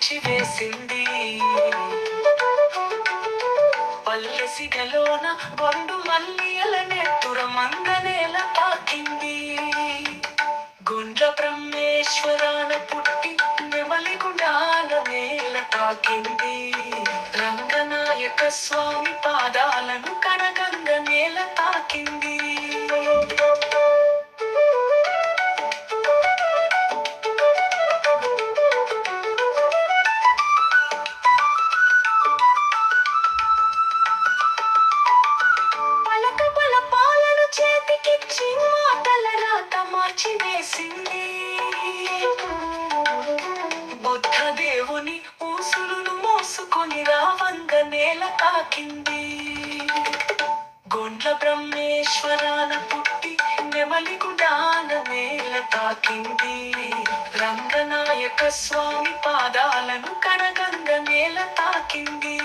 మార్చివేసింది. పల్లెసిగలోన బొండు మల్లియల నెత్తుర మందనేల తాకింది. గుండ్ర బ్రహ్మేశ్వరాన పుట్టి నెమలిగుండాల నేల తాకింది. రంగనాయక స్వామి పాదాలను కనగంగ నేల తాకింది. చేతికిచ్చి మాటల రాత మార్చివేసింది. బుద్ధదేవుని ఊసులును మోసుకొని రావంగ నేల తాకింది. గుండ్ల బ్రహ్మేశ్వరాన పుట్టి నెమలిగుండాన నేల తాకింది. రంగనాయక స్వామి పాదాలను కనగంగ నేల తాకింది.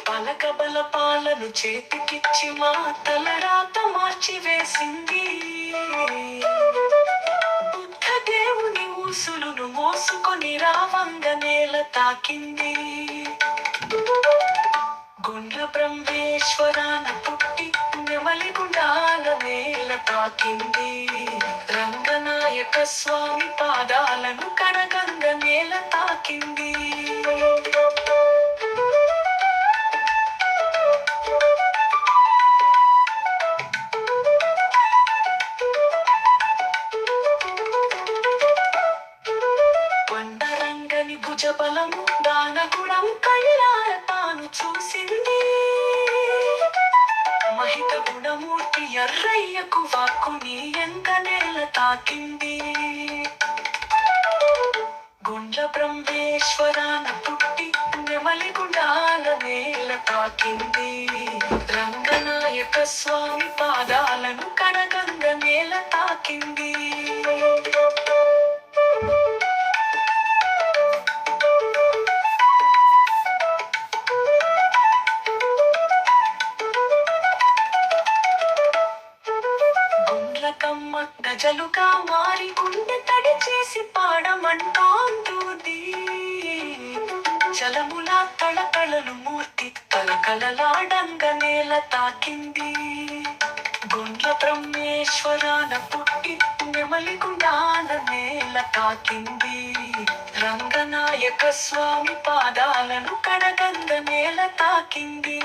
పలకబల పాలను చేతికిచ్చి మా తలరాత మార్చివేసింది. బుద్ధదేవుని ఊసులును మోసుకొని రావంగ నేల తాకింది. గుండ్ల బ్రహ్మేశ్వరాన పుట్టి నెమలిగుండాల నేల తాకింది. రంగనాయక స్వామి పాదాలను కనగంగ నేల తాకింది. కొండరంగని భుజబలము దానగుణం కళ్ళార తాను చూసింది. మహిత గుణమూర్తి ఎర్రయ్యకు వాక్కుని ఎంక నేల తాకింది. గుండ్ల బ్రహ్మేశ్వరాన పుట్టి నెమలిగుండాల నేల తాకింది. రంగనాయక స్వామి పాదాలను కనగంగ నేల తాకింది. గుండ్లకమ్మ గజలుగా మారి గుండె తడి చేసి పాడమంటోంది. జలముల తళతళలు మూర్తి కలకలలాడంగ నేల తాకింది. గుండ్ల బ్రహ్మేశ్వరాన పుట్టి నెమలిగుండాన నేల తాకింది. రంగనాయక స్వామి పాదాలను కనగంగ నేల తాకింది.